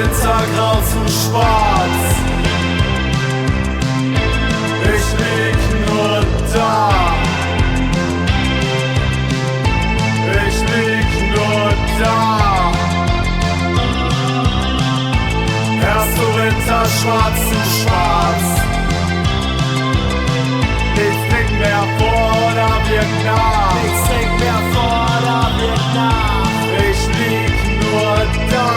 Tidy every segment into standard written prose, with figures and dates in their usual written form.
Wintergrau zu schwarz. Ich lieg nur da. Ich lieg nur da. Hörst du Winterschwarz zu schwarz? Nichts dringt mehr vor, da wirkt nach. Nichts dringt mehr vor, da wirkt nach. Ich lieg nur da.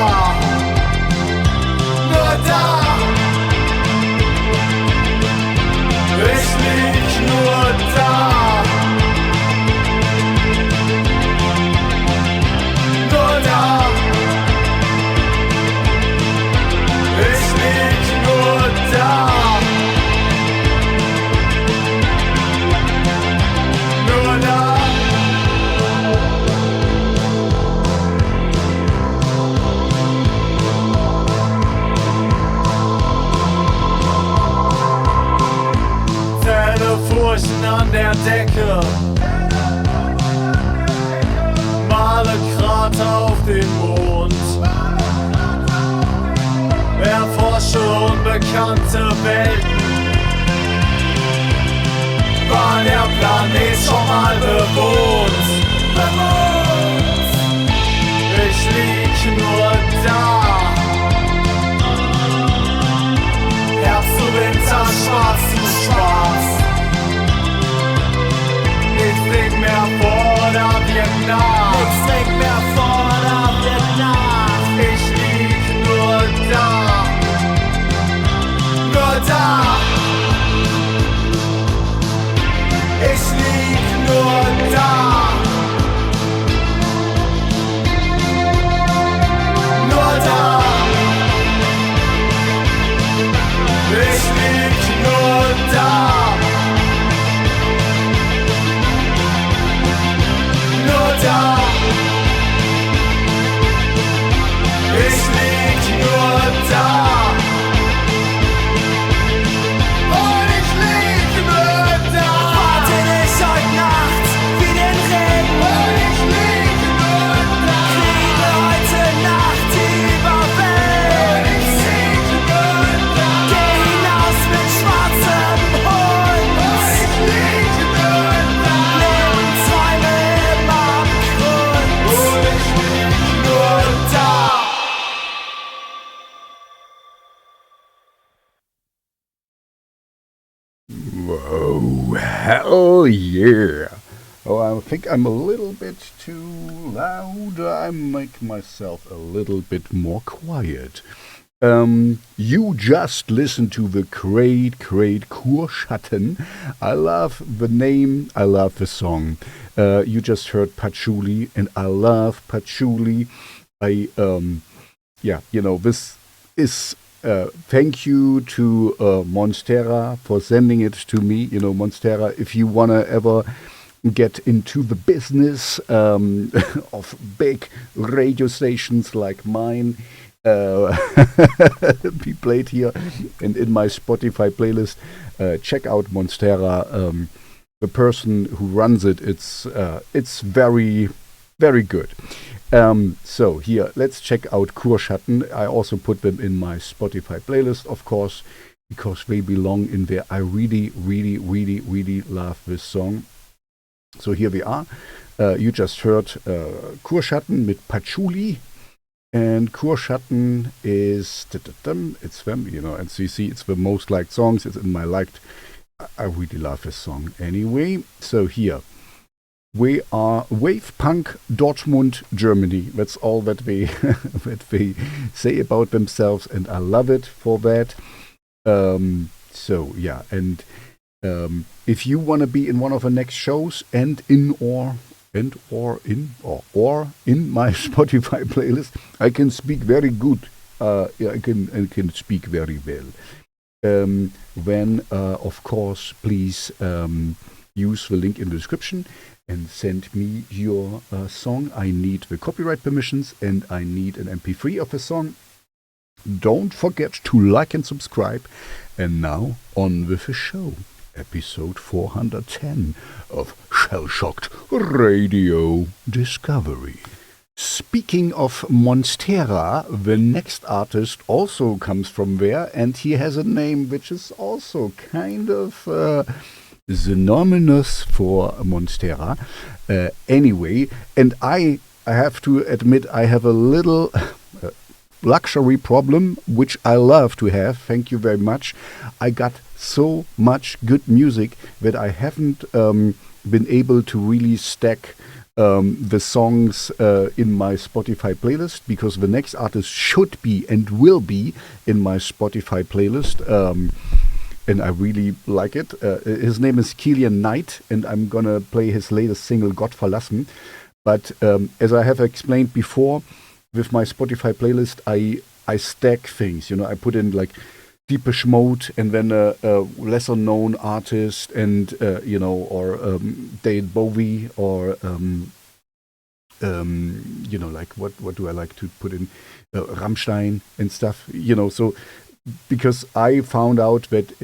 Nur da. Ich lieg nur da. Nur da. Ich lieg nur da. Nur da. Zähle Furchen an der Decke, male Krater auf den Mond, erforsche unbekannte Welten. War der Planet schon mal bewohnt? Ich lieg nur da. Herbst zu Winter, schwarz zu schwarz. Nichts dringt mehr vor, da wirkt nach. Nichts dringt mehr vor, da wirkt nach. Ich lieg nur da. Nur da. Ich lieg nur da. Nur da. Ich lieg nur da. Nur da. Ich lieg nur da. Und ich lieg nur da. Warte dich heute Nacht wie den Regen. Und ich lieg nur da. Kriege heute Nacht die Überwelt. Und ich lieg nur da. Geh hinaus mit schwarzem Hund. Und ich lieg nur da. Nimm Träume im Abgrund. Und ich lieg nur da. Whoa, hell yeah. Oh, I think I'm a little bit too loud. I make myself a little bit more quiet. You just listened to the great Kurschatten. I love the name, I love the song. You just heard Patchouli, and I love Patchouli. This is thank you to Monstera for sending it to me. You know, Monstera, if you want to ever get into the business of big radio stations like mine, be played here and in my Spotify playlist, check out Monstera. The person who runs it, it's very, very good. So here, let's check out Kurschatten. I also put them in my Spotify playlist, of course, because they belong in there. I really, really, really, really love this song. So here we are. You just heard Kurschatten mit Patchouli. And Kurschatten is, it's them, you know, and so you see it's the most liked songs. It's in my liked. I really love this song anyway. So here. We are Wave Punk Dortmund, Germany. That's all that they say about themselves, and I love it for that. So yeah, and if you want to be in one of the next shows and in my Spotify playlist, I can speak very good. I can speak very well. Then of course, please use the link in the description. And send me your song. I need the copyright permissions and I need an MP3 of the song. Don't forget to like and subscribe. And now on with the show. Episode 410 of Shellshocked Radio Discovery. Speaking of Monstera, the next artist also comes from there, and he has a name which is also kind of synonymous for Monstera. Anyway, and I have to admit I have a little luxury problem, which I love to have. Thank you very much. I got so much good music that I haven't been able to really stack the songs in my Spotify playlist, because the next artist should be and will be in my Spotify playlist, and I really like it. His name is Kilian, and I'm gonna play his latest single, Gottverlassen. But as I have explained before, with my Spotify playlist, I stack things. You know, I put in like Deepish Mode and then a lesser known artist, and or David Bowie, or like what do I like to put in, Rammstein and stuff. So because I found out that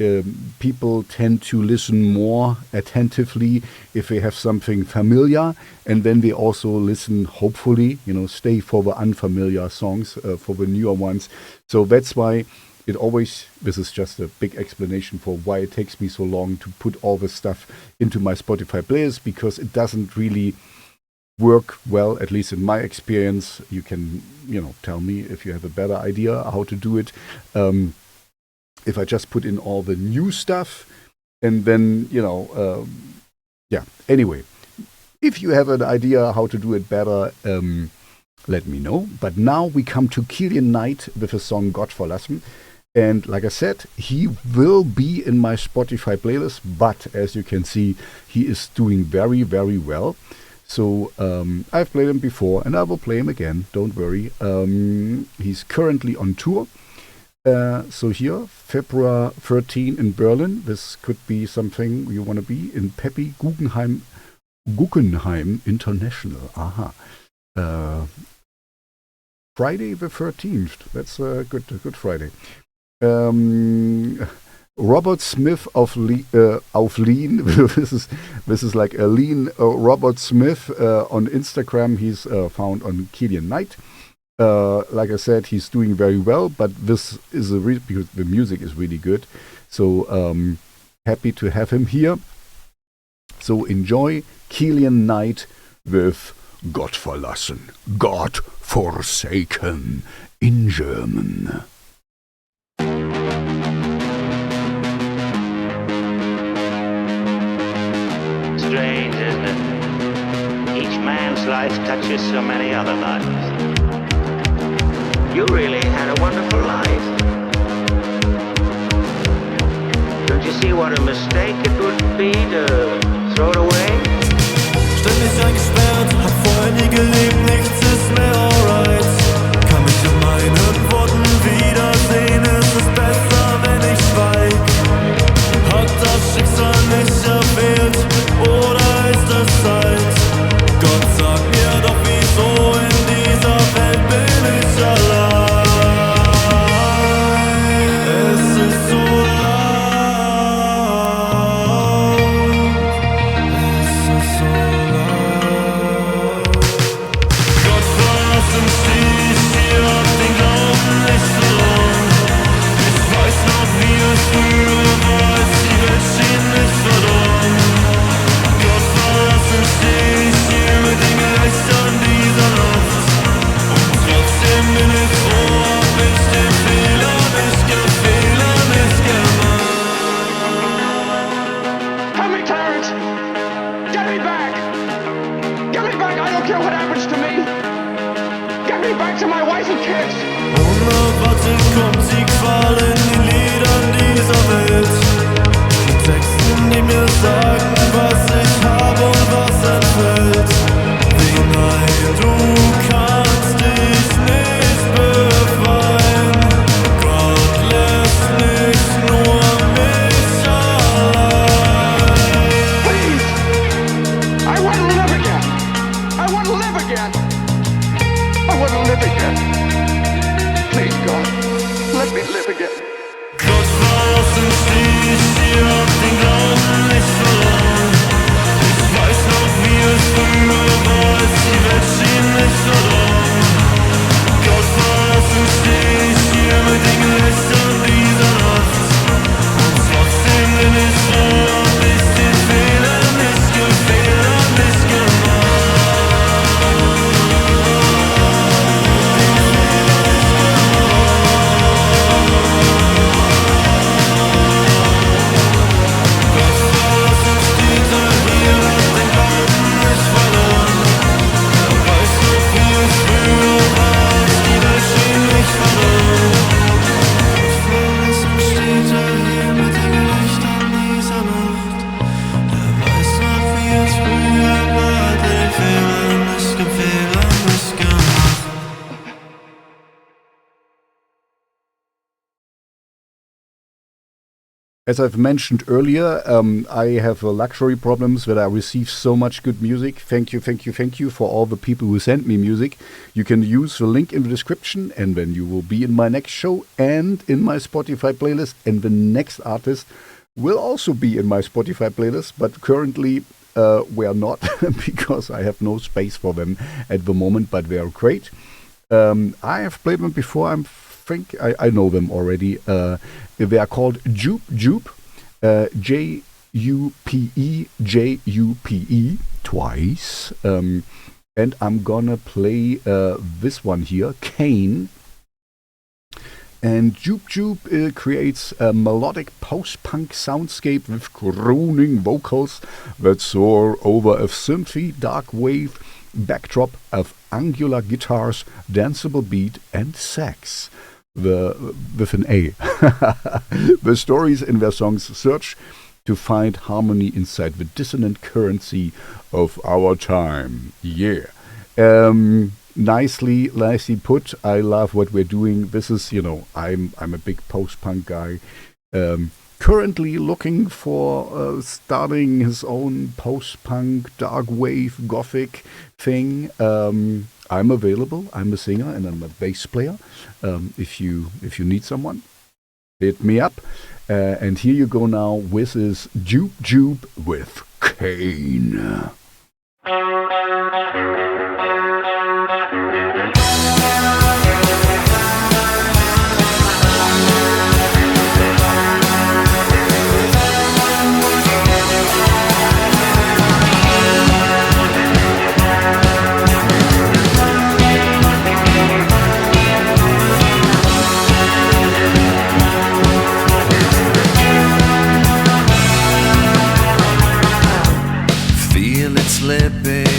people tend to listen more attentively if they have something familiar, and then they also listen, hopefully, stay for the unfamiliar songs, for the newer ones. So that's why this is just a big explanation for why it takes me so long to put all this stuff into my Spotify playlist, because it doesn't really work well, at least in my experience. You can, tell me if you have a better idea how to do it. If I just put in all the new stuff, and then, anyway, if you have an idea how to do it better, let me know. But now we come to Kilian with his song Gottverlassen. And like I said, he will be in my Spotify playlist, but as you can see, he is doing very, very well. So I've played him before, and I will play him again, don't worry. He's currently on tour. So here, February 13 in Berlin. This could be something you want to be in. Peppy Guggenheim International. Aha. Friday the 13th. That's a good Friday. Robert Smith auf Lean. this is like a lean Robert Smith on Instagram. He's found on Kilian. Like I said, he's doing very well, but this is because the music is really good. So happy to have him here. So enjoy Kilian with Gottverlassen, God forsaken in German. Strange, isn't it? Each man's life touches so many other lives. You really had a wonderful life. Don't you see what a mistake it would be to throw it away? Ständig eingesperrt, hab vorher nie gelebt, nichts ist mehr alright. Kann mich in meinen Worten wiedersehen, es ist besser, wenn ich schweig. Hat das Schicksal nicht erwählt, oder ist es Zeit? Gott, sag mir doch, wieso in dieser Welt bin ich allein? Es ist so laut, es ist so laut. Gott verlassen steh ich hier, hab den Glauben nicht verloren. Ich weiß noch, wie es früher war, als die Welt schien nicht verdorben. Gott verlassen steh ich hier mit den Gelächtern dieser Nacht. Und trotzdem bin ich froh, hab ich den Fehler nicht gemacht. Help me, Clarence! Get me back! Get me back! I don't care what happens to me! Get me back to my wife and kids! Unerwartet kommt die Qual in den Liedern dieser Welt. Mit Texten, die mir sagen, was ich habe und was entfällt. Wie nein, du kannst dich nicht befreien. Gott lässt nicht nur mich allein. Please! I want to live again! I want to live again! I want to live again! Please, God, let me live again! Gott verlassen steh ich hier, hab den Glauben nicht verloren. Ich weiß noch, wie es früher war, als die Welt schien nicht verdorben. As I've mentioned earlier, I have luxury problems that I receive so much good music. Thank you for all the people who send me music. You can use the link in the description, and then you will be in my next show and in my Spotify playlist. And the next artist will also be in my Spotify playlist, but currently we are not because I have no space for them at the moment, but they are great. I have played them before. I know them already. They are called Jupe, Jupe, Jupe, twice. And I'm gonna play this one here, Kane. And Jupe creates a melodic post-punk soundscape with crooning vocals that soar over a synthy darkwave backdrop of angular guitars, danceable beat, and sax. With an A. The stories in their songs search to find harmony inside the dissonant currency of our time. Yeah. Nicely put. I love what we're doing. This is, I'm a big post-punk guy. Currently looking for starting his own post-punk, dark wave, gothic thing. I'm available. I'm a singer and I'm a bass player. If you need someone, hit me up. And here you go now. This is Jupe with Kane. Slipping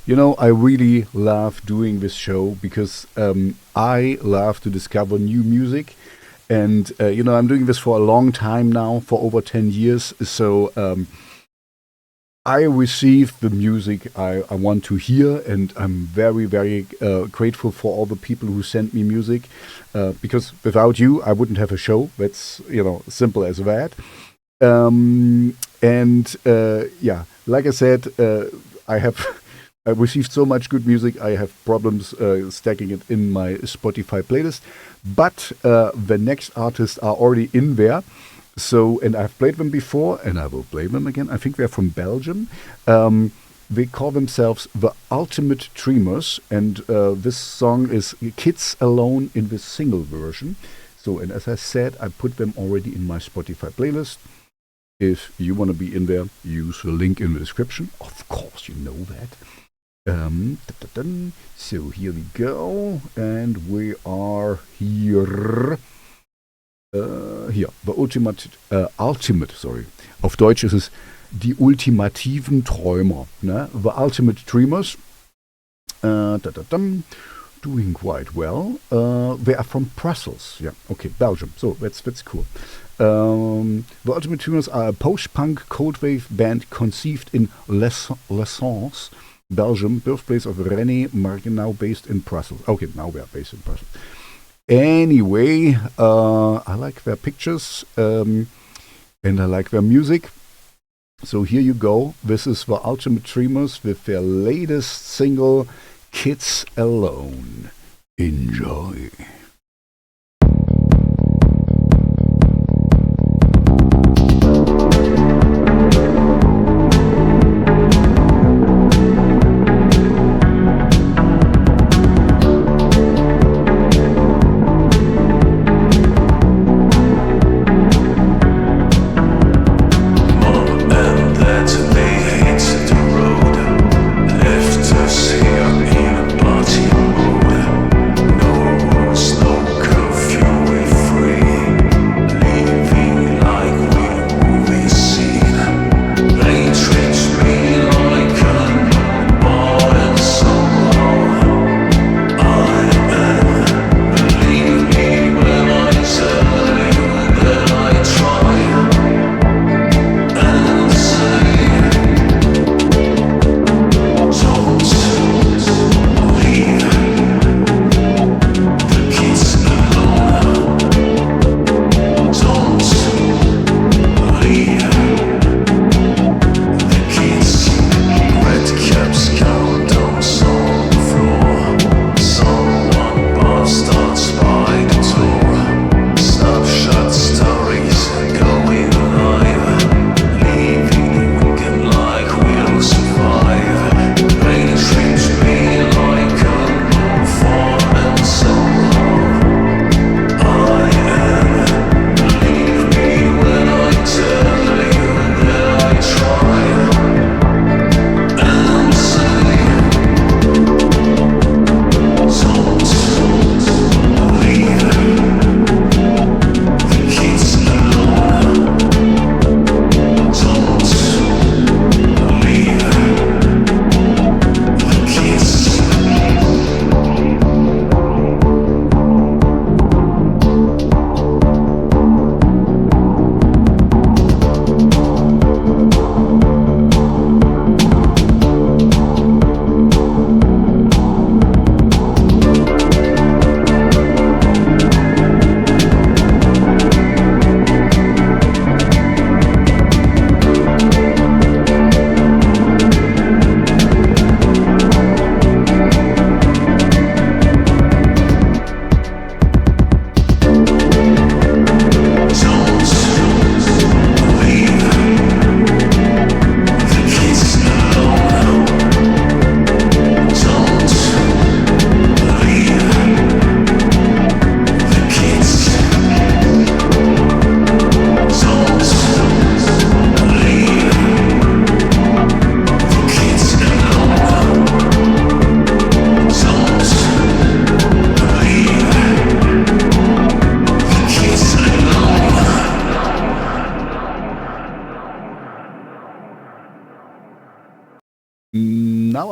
I really love doing this show because I love to discover new music. And, I'm doing this for a long time now, for over 10 years. So I receive the music I want to hear. And I'm very, very grateful for all the people who send me music. Because without you, I wouldn't have a show. That's, simple as that. Like I said, I received so much good music, I have problems stacking it in my Spotify playlist. But the next artists are already in there. So, and I've played them before, and I will play them again. I think they're from Belgium. They call themselves the Ultimate Dreamers, and this song is Kids Alone in the single version. So, and as I said, I put them already in my Spotify playlist. If you want to be in there, use the link in the description. Of course, you know that. So here we go, and we are here. Hier, the Ultimate, sorry. Auf Deutsch ist es die ultimativen Träumer. Ne? The Ultimate Dreamers. Doing quite well. They are from Brussels. Yeah, okay, Belgium. So that's cool. The Ultimate Dreamers are a post-punk cold-wave band conceived in Lessons, Belgium, birthplace of René Martin, now based in Brussels. Okay, now we are based in Brussels. Anyway, I like their pictures and I like their music. So here you go. This is the Ultimate Dreamers with their latest single, Kids Alone. Enjoy. Left us here in a party mood. No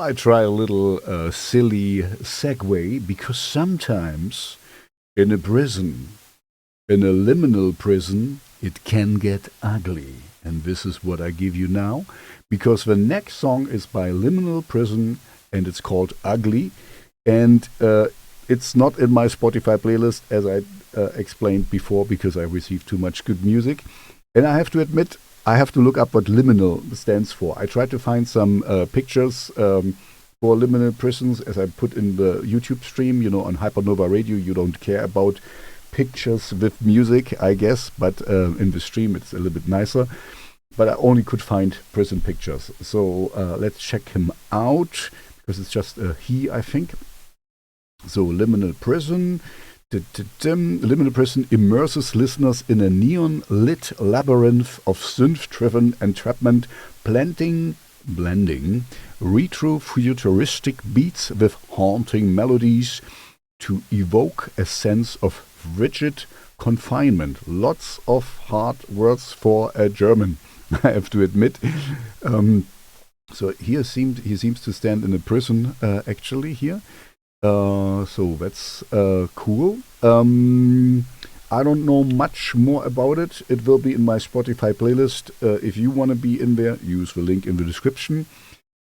I try a little silly segue, because sometimes in a prison, in a liminal prison, it can get ugly. And this is what I give you now, because the next song is by Liminal Prison, and it's called Ugly. And it's not in my Spotify playlist, as I explained before, because I received too much good music. And I have to admit, I have to look up what liminal stands for. I tried to find some pictures for liminal prisons, as I put in the YouTube stream. On Hypernova Radio, you don't care about pictures with music, I guess, but in the stream it's a little bit nicer. But I only could find prison pictures. So let's check him out, because it's just a he, I think. So Liminal Prison. Liminal Prison immerses listeners in a neon-lit labyrinth of synth-driven entrapment, blending retro-futuristic beats with haunting melodies to evoke a sense of rigid confinement. Lots of hard words for a German, I have to admit. So he seems to stand in a prison, actually, here. So that's cool. I don't know much more about it. It will be in my Spotify playlist. If you want to be in there, use the link in the description.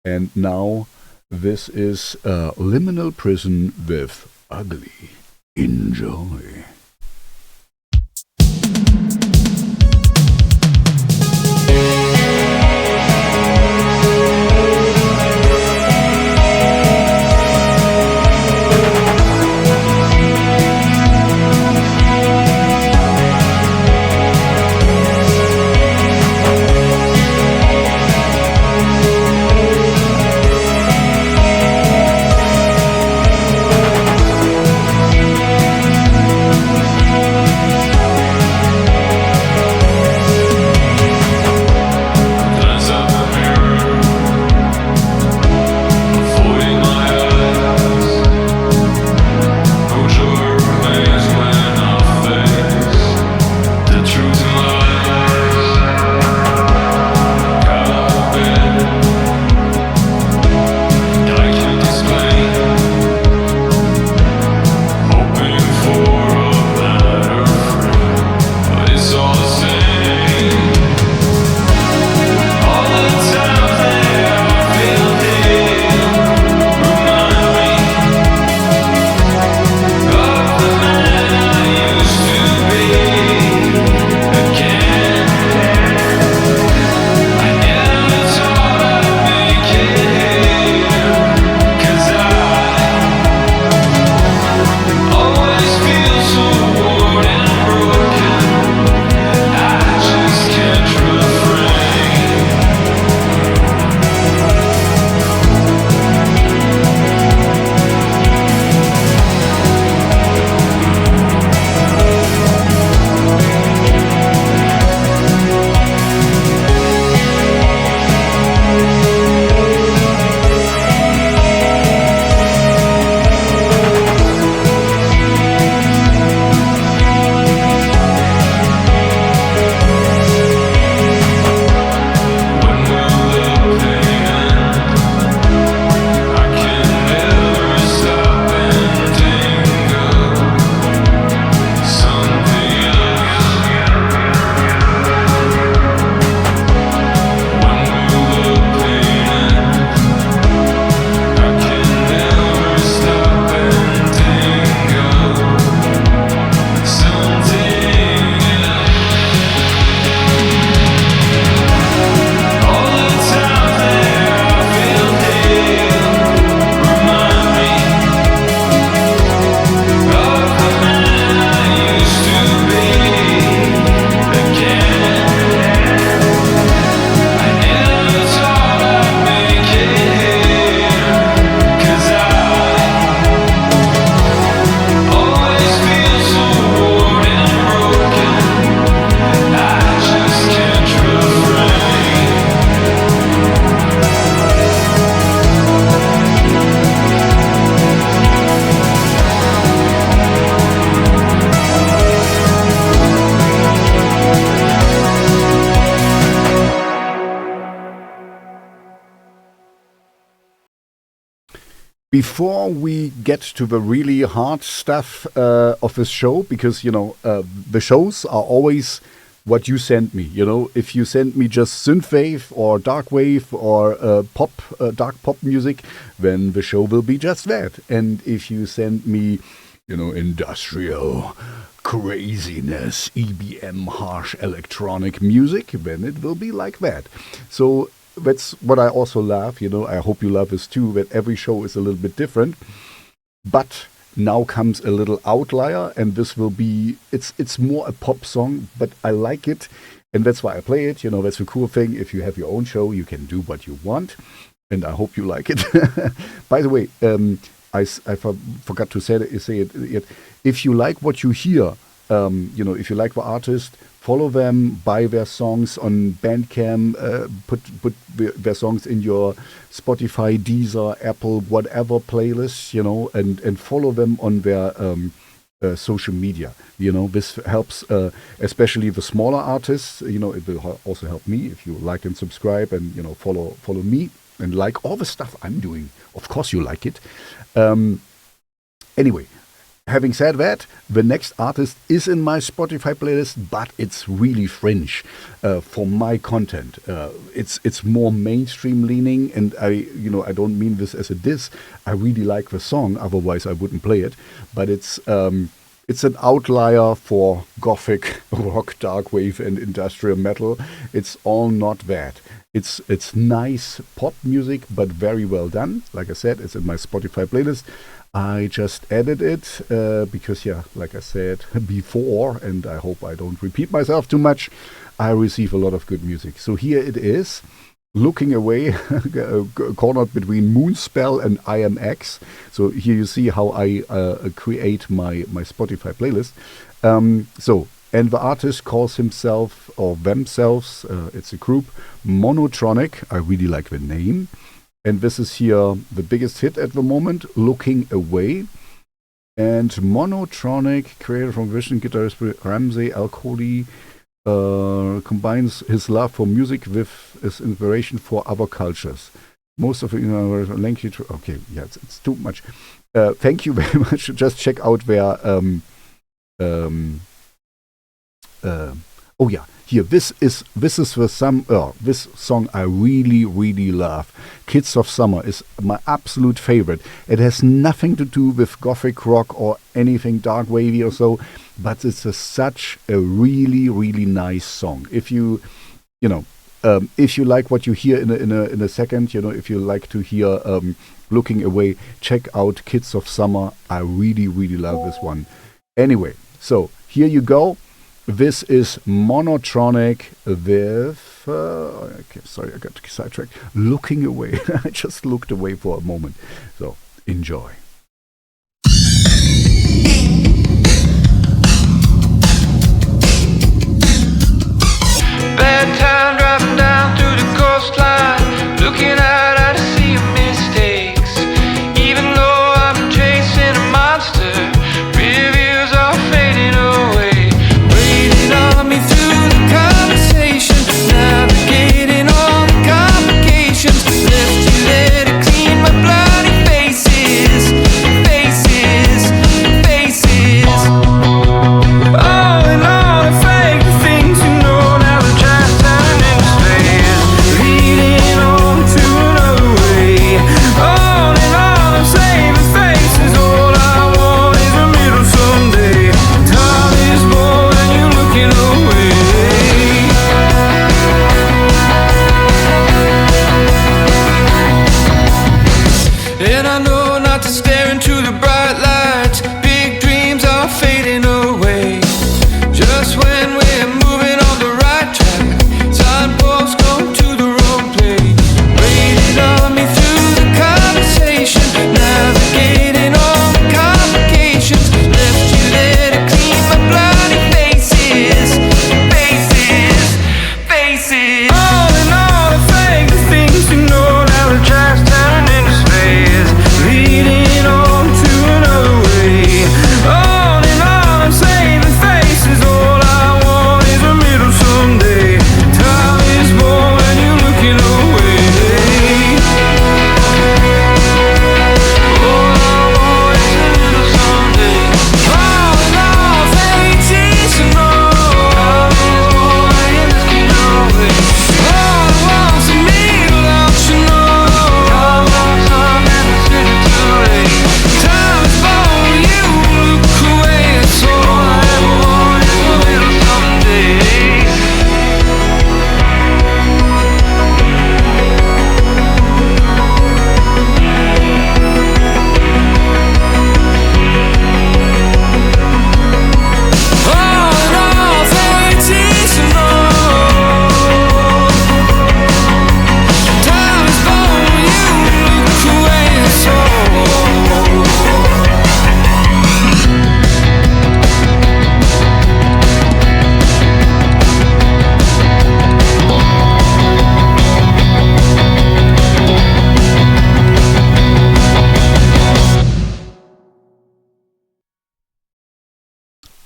And now this is Liminal Prison with Ugly. Enjoy. Before we get to the really hard stuff of this show, because, the shows are always what you send me. If you send me just synthwave or darkwave or dark pop music, then the show will be just that. And if you send me, industrial craziness, EBM, harsh electronic music, then it will be like that. So that's what I also love, I hope you love this too, that every show is a little bit different. But now comes a little outlier, and this will be, it's more a pop song, but I like it, and that's why I play it. That's a cool thing. If you have your own show, you can do what you want, and I hope you like it. By the way, I forgot to say it yet. If you like what you hear, if you like the artist, follow them, buy their songs on Bandcamp, put their songs in your Spotify, Deezer, Apple, whatever playlist, and follow them on their social media. This helps, especially the smaller artists. It will also help me if you like and subscribe and, follow me and like all the stuff I'm doing. Of course you like it. Anyway, having said that, the next artist is in my Spotify playlist, but it's really fringe for my content. It's more mainstream leaning, and I don't mean this as a diss. I really like the song, otherwise I wouldn't play it. But it's an outlier for gothic, rock, darkwave, and industrial metal. It's all not that. It's nice pop music, but very well done. Like I said, it's in my Spotify playlist. I just added it because, like I said before, and I hope I don't repeat myself too much, I receive a lot of good music. So here it is, Looking Away, cornered between Moonspell and IMX. So here you see how I create my Spotify playlist. And the artist calls himself or themselves, it's a group, Monotronic. I really like the name. And this is here the biggest hit at the moment, Looking Away. And Monotronic, created from Vision guitarist Ramsey Alcoli, combines his love for music with his inspiration for other cultures. Most of it, language. Okay, it's too much. Thank you very much. Just check out their. Here, this is this song I really, really love. Kids of Summer is my absolute favorite. It has nothing to do with gothic rock or anything dark wavy or so, but it's such a really, really nice song. If you like what you hear in a second, if you like to hear Looking Away, check out Kids of Summer. I really, really love this one. Anyway, so here you go. This is Monotronic with, sorry, I got sidetracked. Looking Away. I just looked away for a moment. So, enjoy. Bad time driving down through the coastline, looking out at a sea of mistakes. Even though I'm chasing a monster, reviews are fading away. On me through the conversation, navigating all the complications. Left you there to clean my bloody faces, faces, faces. All in all, I fake the things you know. Now the trash turning into space, leading on to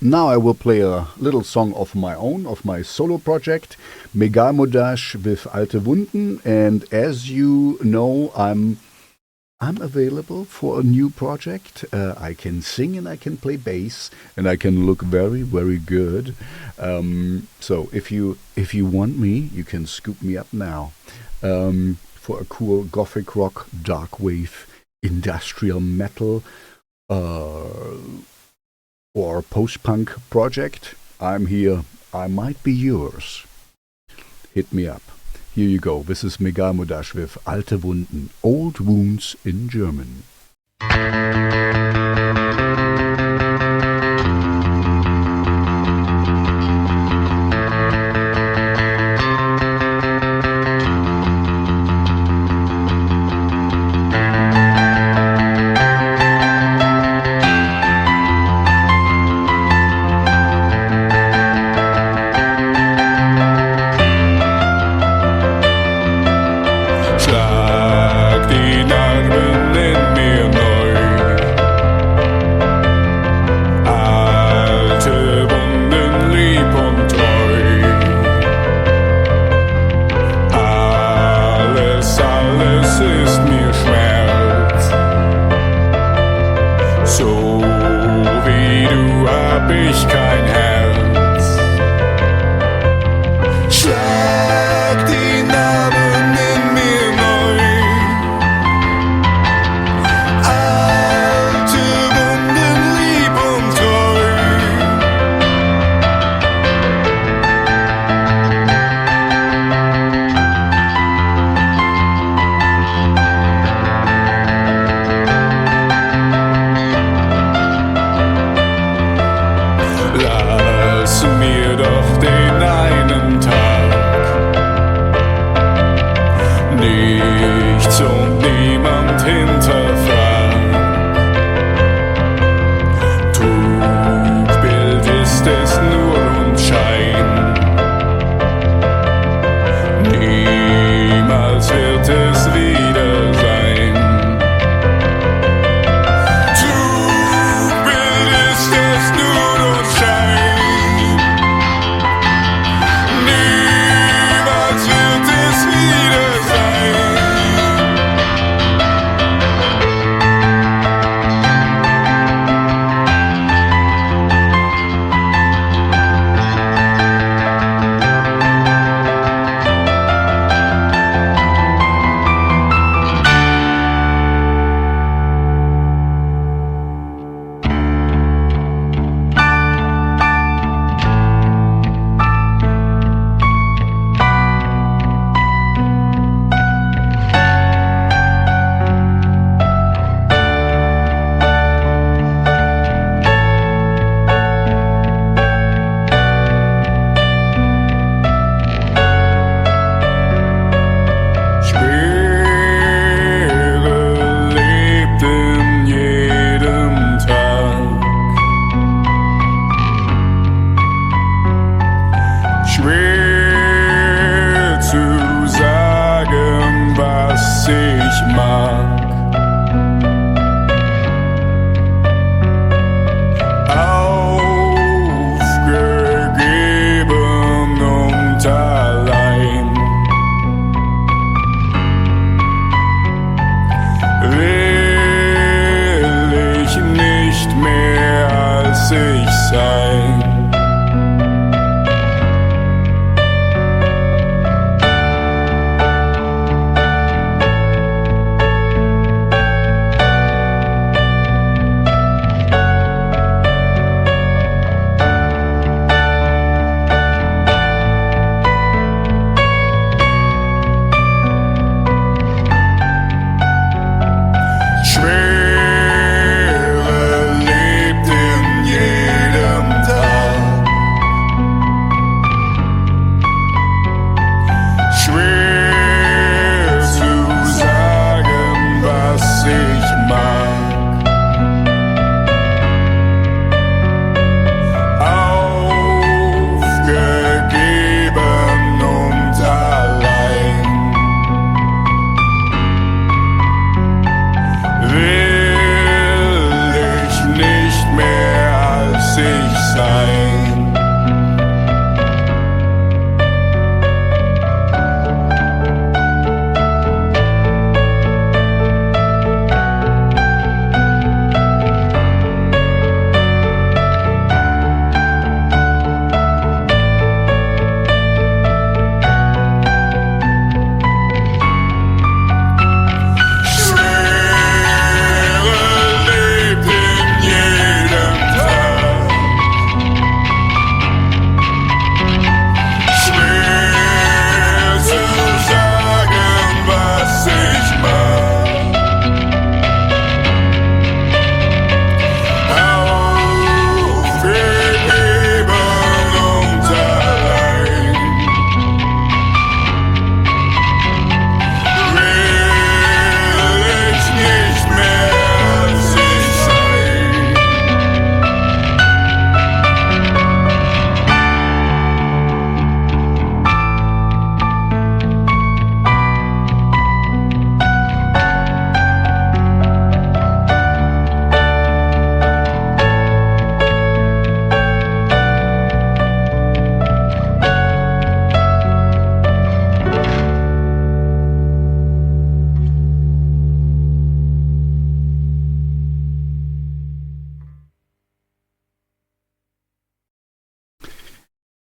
Now I will play a little song of my own, of my solo project, Megalmodas with Alte Wunden. And as you know, I'm available for a new project. I can sing and I can play bass and I can look very, very good. So if you want me, you can scoop me up now for a cool gothic rock, darkwave, industrial metal, or post-punk project. I'm here. I might be yours. Hit me up. Here you go. This is Megalmodas with Alte Wunden, Old Wounds in German.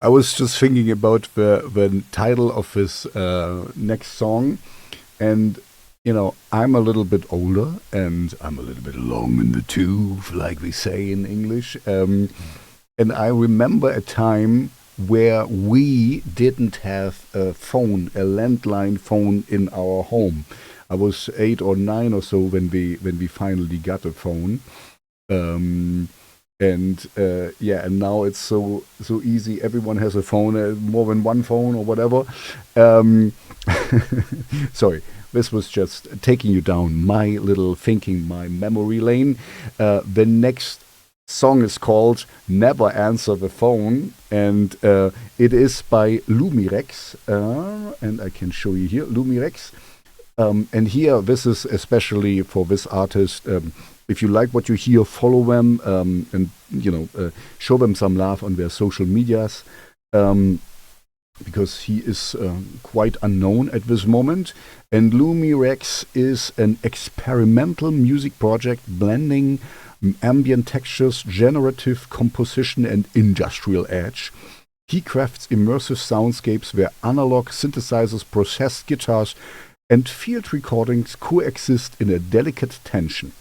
I was just thinking about the title of his next song, and I'm a little bit older and I'm a little bit long in the tooth, like we say in English. And I remember a time where we didn't have a phone, a landline phone in our home. I was 8 or 9 or so when we finally got a phone. And now it's so easy. Everyone has a phone, more than one phone or whatever. Sorry, this was just taking you down my little thinking, my memory lane. The next song is called Never Answer the Phone, and it is by Lumirex, and I can show you here, Lumirex. And here, this is especially for this artist. If you like what you hear, follow them and show them some love on their social medias, because he is quite unknown at this moment. And Lumirex is an experimental music project blending ambient textures, generative composition, and industrial edge. He crafts immersive soundscapes where analog synthesizers, processed guitars, and field recordings coexist in a delicate tension.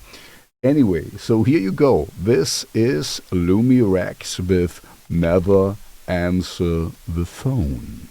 Anyway, so here you go. This is Lumirex with Never Answer the Phone.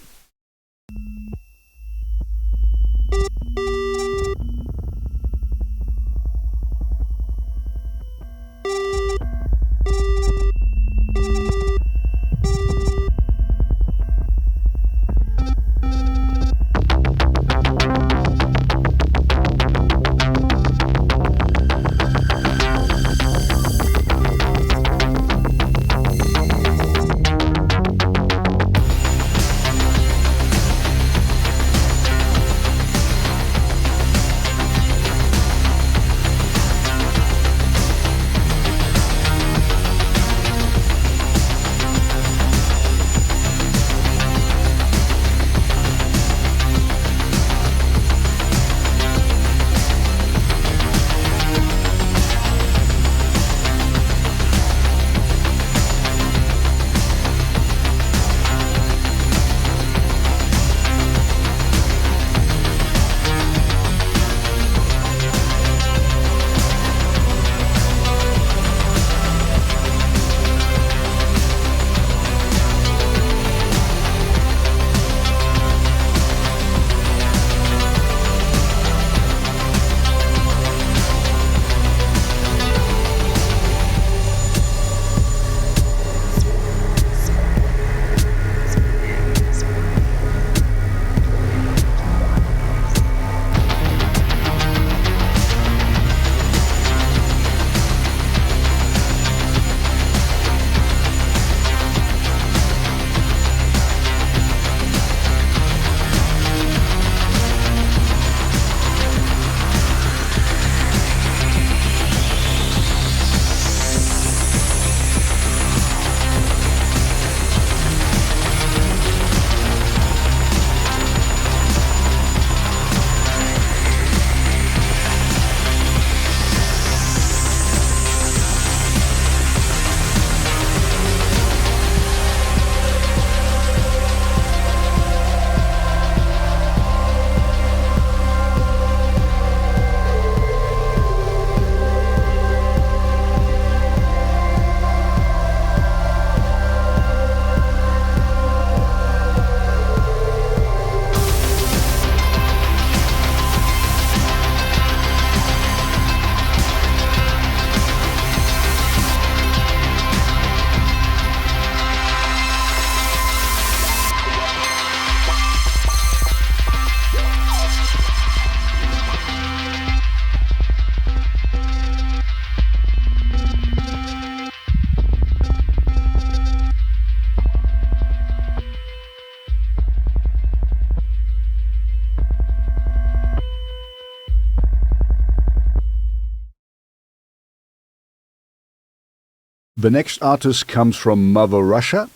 The next artist comes from Mother Russia,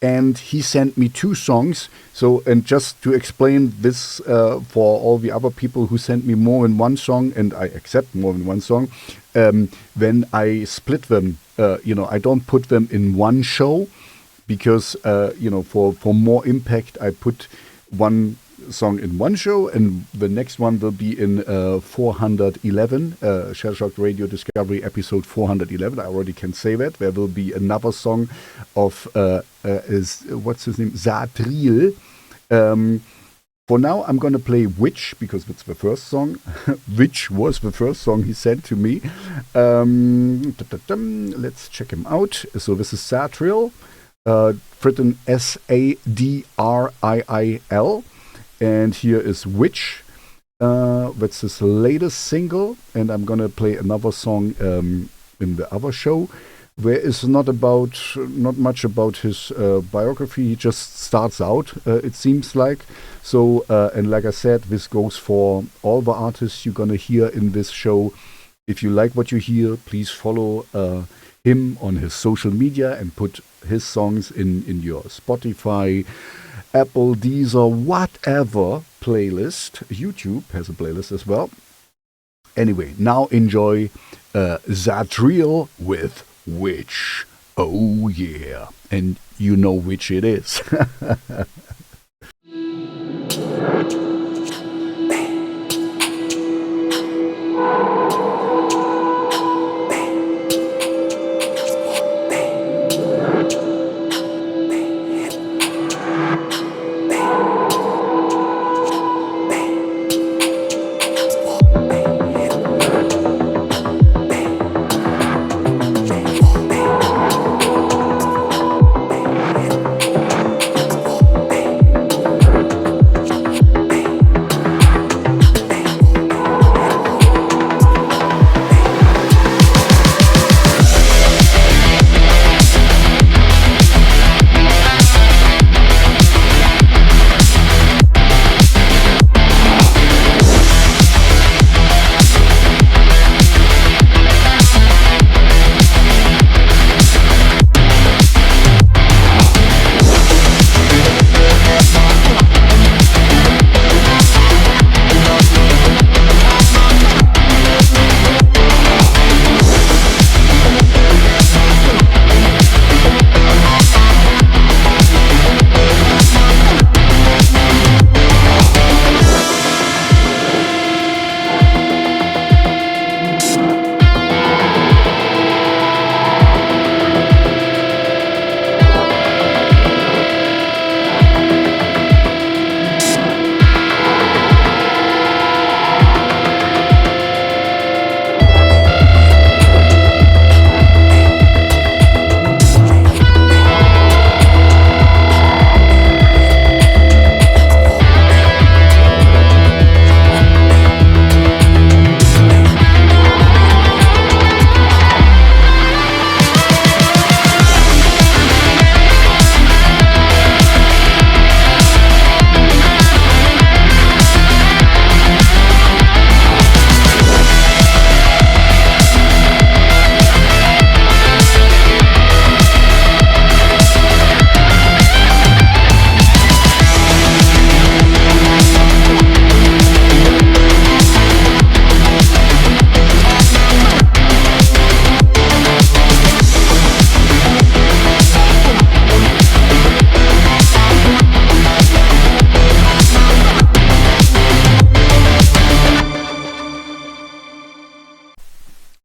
and he sent me 2 songs. So, and just to explain this for all the other people who sent me more than one song, and I accept more than one song, when I split them, I don't put them in one show, because for more impact, I put one song in one show, and the next one will be in 411, Shellshocked Radio Discovery episode 411. I already can say that. There will be another song of what's his name? Sadriil. For now, I'm going to play Witch, because it's the first song. Witch was the first song he sent to me. Let's check him out. So this is Sadriil, written Sadriil. And here is Witch. That's his latest single. And I'm going to play another song in the other show. There is not much about his biography. He just starts out, it seems like. So, and like I said, this goes for all the artists you're going to hear in this show. If you like what you hear, please follow him on his social media and put his songs in your Spotify, Apple, Deezer, whatever playlist. YouTube has a playlist as well. Anyway, now enjoy Sadriil with Witch. Oh yeah. And you know which it is.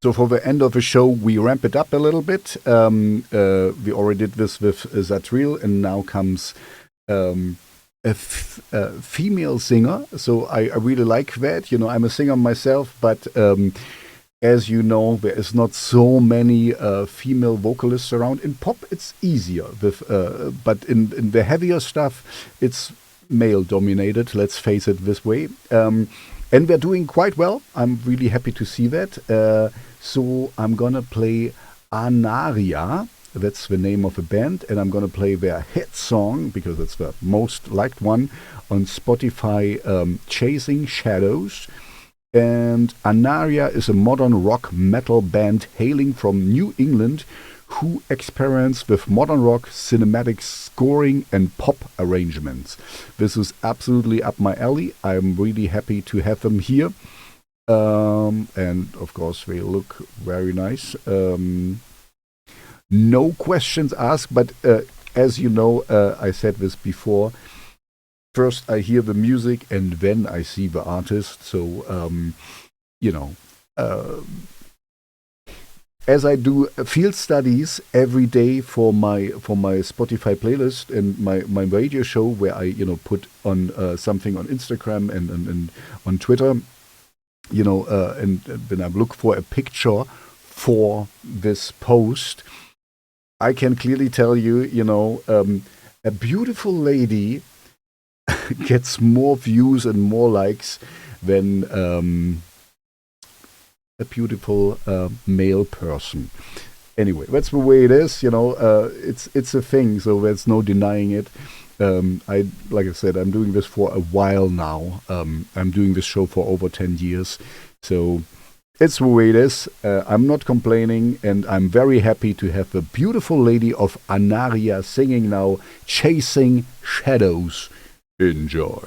So for the end of the show, we ramp it up a little bit. We already did this with Sadriil, and now comes a female singer. So I really like that. You know, I'm a singer myself, but as you know, there is not so many female vocalists around. In pop, it's easier, but in the heavier stuff, it's male-dominated. Let's face it this way. And they're doing quite well. I'm really happy to see that. So I'm going to play Anaria. That's the name of the band. And I'm going to play their hit song, because it's the most liked one on Spotify, Chasing Shadows. And Anaria is a modern rock metal band hailing from New England who experiments with modern rock, cinematic scoring, and pop arrangements. This is absolutely up my alley. I'm really happy to have them here. And of course, they look very nice. No questions asked, but as you know, I said this before. First, I hear the music, and then I see the artist. So, as I do field studies every day for my Spotify playlist and my radio show, where I put on something on Instagram and on Twitter, and when I look for a picture for this post, I can clearly tell you, a beautiful lady gets more views and more likes than a beautiful male person. Anyway, that's the way it is. It's a thing, so there's no denying it. Like I said, I'm doing this for a while now. I'm doing this show for over 10 years, so it's the way it is. I'm not complaining, and I'm very happy to have the beautiful lady of Anaria singing now, Chasing Shadows. Enjoy.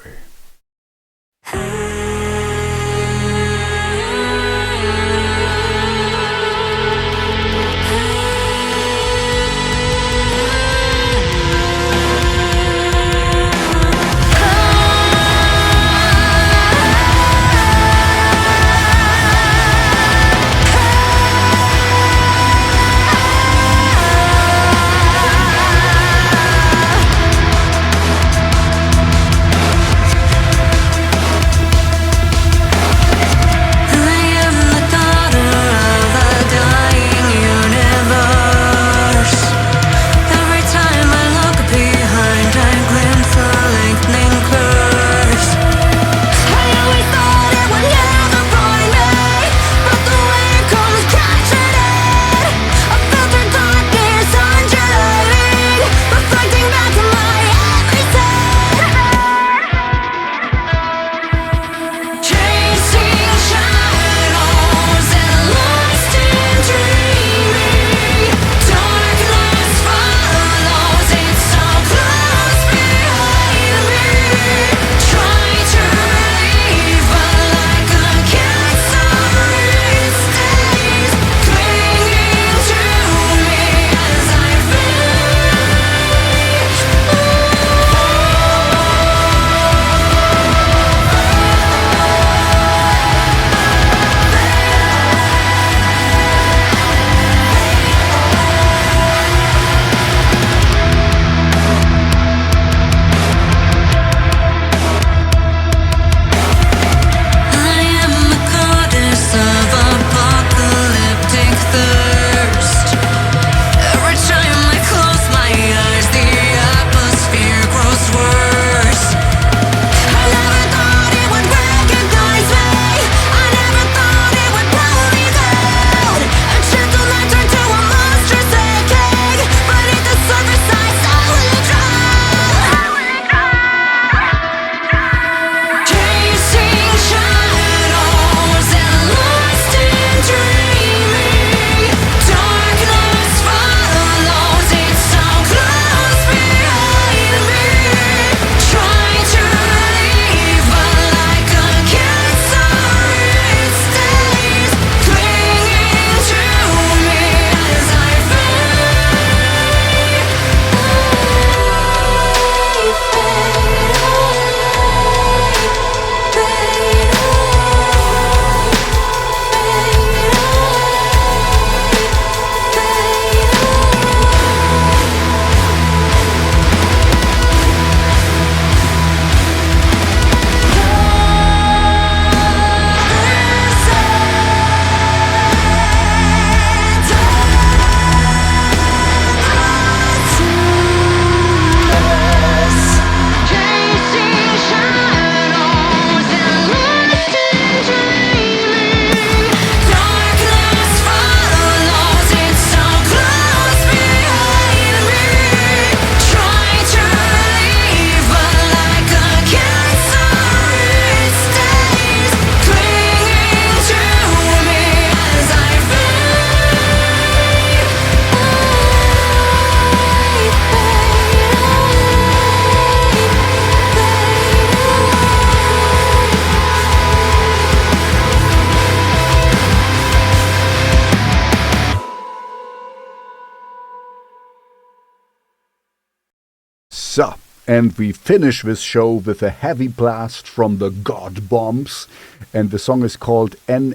So, and we finish this show with a heavy blast from the God Bombs, and the song is called NXIVM.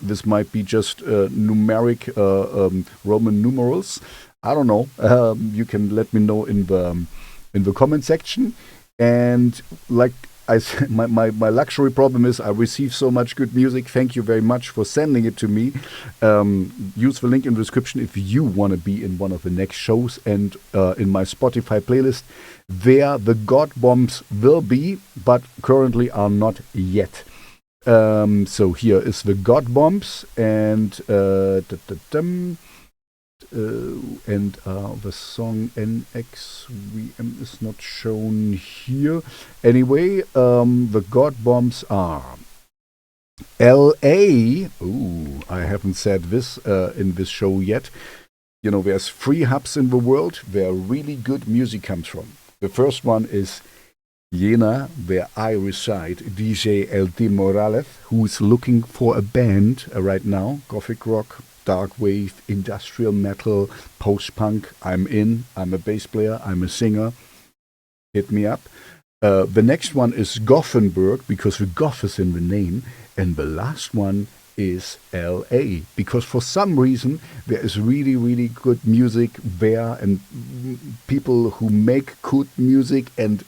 This might be just numeric Roman numerals. I don't know. You can let me know in the comment section. And like I said, my luxury problem is I receive so much good music. Thank you very much for sending it to me. Use the link in the description if you want to be in one of the next shows. And in my Spotify playlist, there the God Bombs will be, but currently are not yet. So here is the God Bombs, and the song NXIVM is not shown here. Anyway, the God Bombs are LA. Ooh, I haven't said this in this show yet. You know, there's 3 hubs in the world where really good music comes from. The first one is Jena, where I reside, DJ Alte Morales, who's looking for a band right now, gothic rock, Darkwave, industrial metal, post-punk. I'm in. I'm a bass player. I'm a singer. Hit me up. The next one is Gothenburg, because the goth is in the name. And the last one is LA, because for some reason there is really, really good music there, and people who make good music and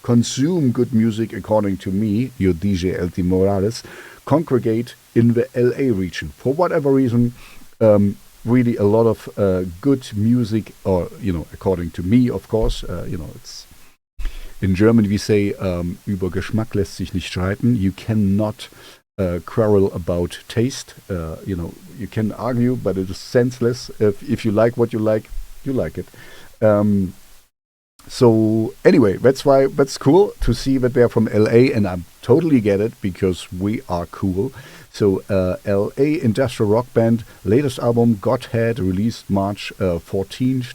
consume good music, according to me, your DJ Alte Morales, congregate in the LA region. For whatever reason, really a lot of good music, or, you know, according to me, of course, you know, it's in German we say, über Geschmack lässt sich nicht streiten. You cannot quarrel about taste. You know, you can argue, but it is senseless. If you like what you like it. So anyway, that's cool to see that they're from LA, and I totally get it, because we are cool. So LA industrial rock band, latest album Godhead, released March 14th,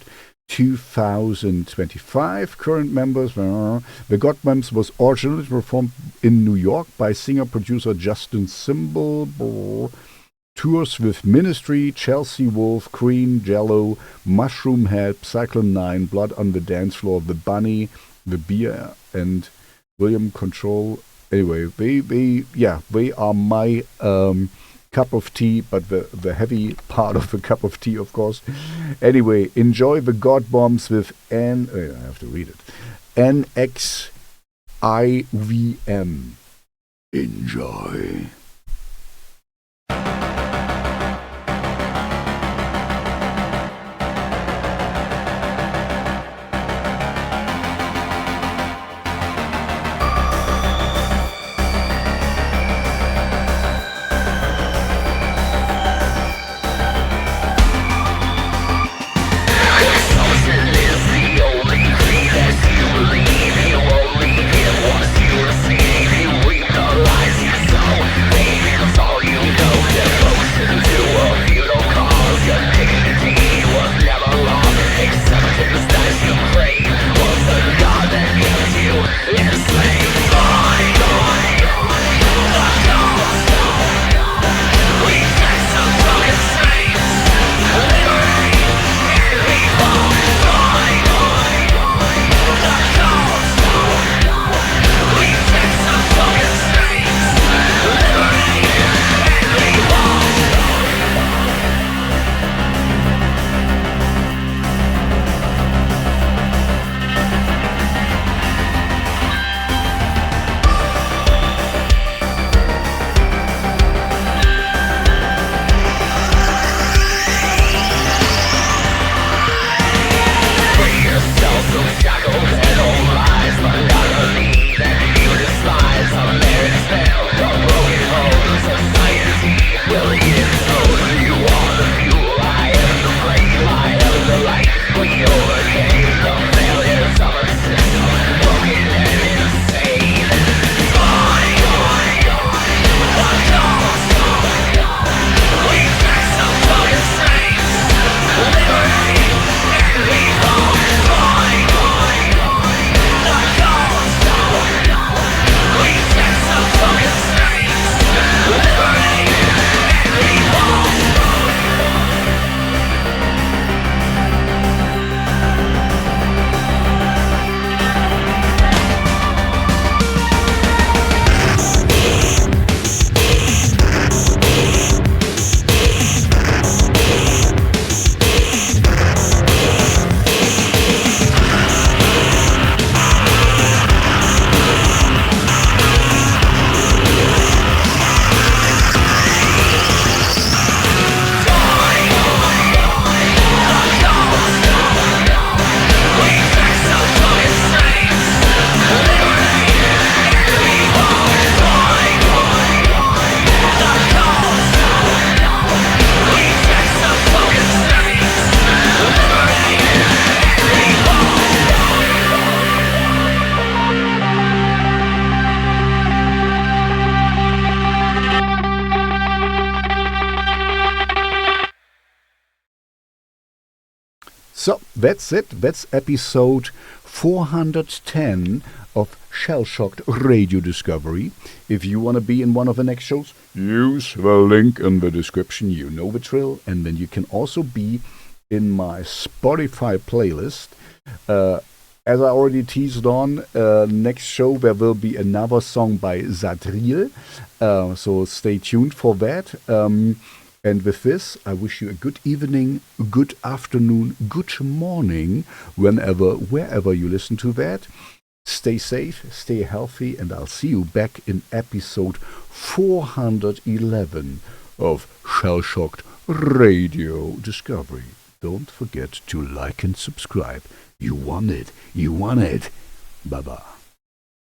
2025. Current members, the Godbombs was originally performed in New York by singer-producer Justin Simbal. Tours with Ministry, Chelsea Wolf, Cream, Jello, Mushroom Head, Cyclone 9, Blood on the Dance Floor, The Bunny, The Beer, and William Control. Anyway, they are my cup of tea, but the heavy part of the cup of tea, of course. Anyway, enjoy the God Bombs with I have to read it. NXIVM. Enjoy. Believe you only get what you receive. You reap the lies you sow. So that's it. That's episode 410 of Shellshocked Radio Discovery. If you want to be in one of the next shows, use the link in the description. You know the drill. And then you can also be in my Spotify playlist. As I already teased on, next show there will be another song by Sadriil. So stay tuned for that. And with this, I wish you a good evening, good afternoon, good morning, wherever you listen to that. Stay safe, stay healthy, and I'll see you back in episode 411 of Shellshocked Radio Discovery. Don't forget to like and subscribe. You want it. You want it. Bye-bye.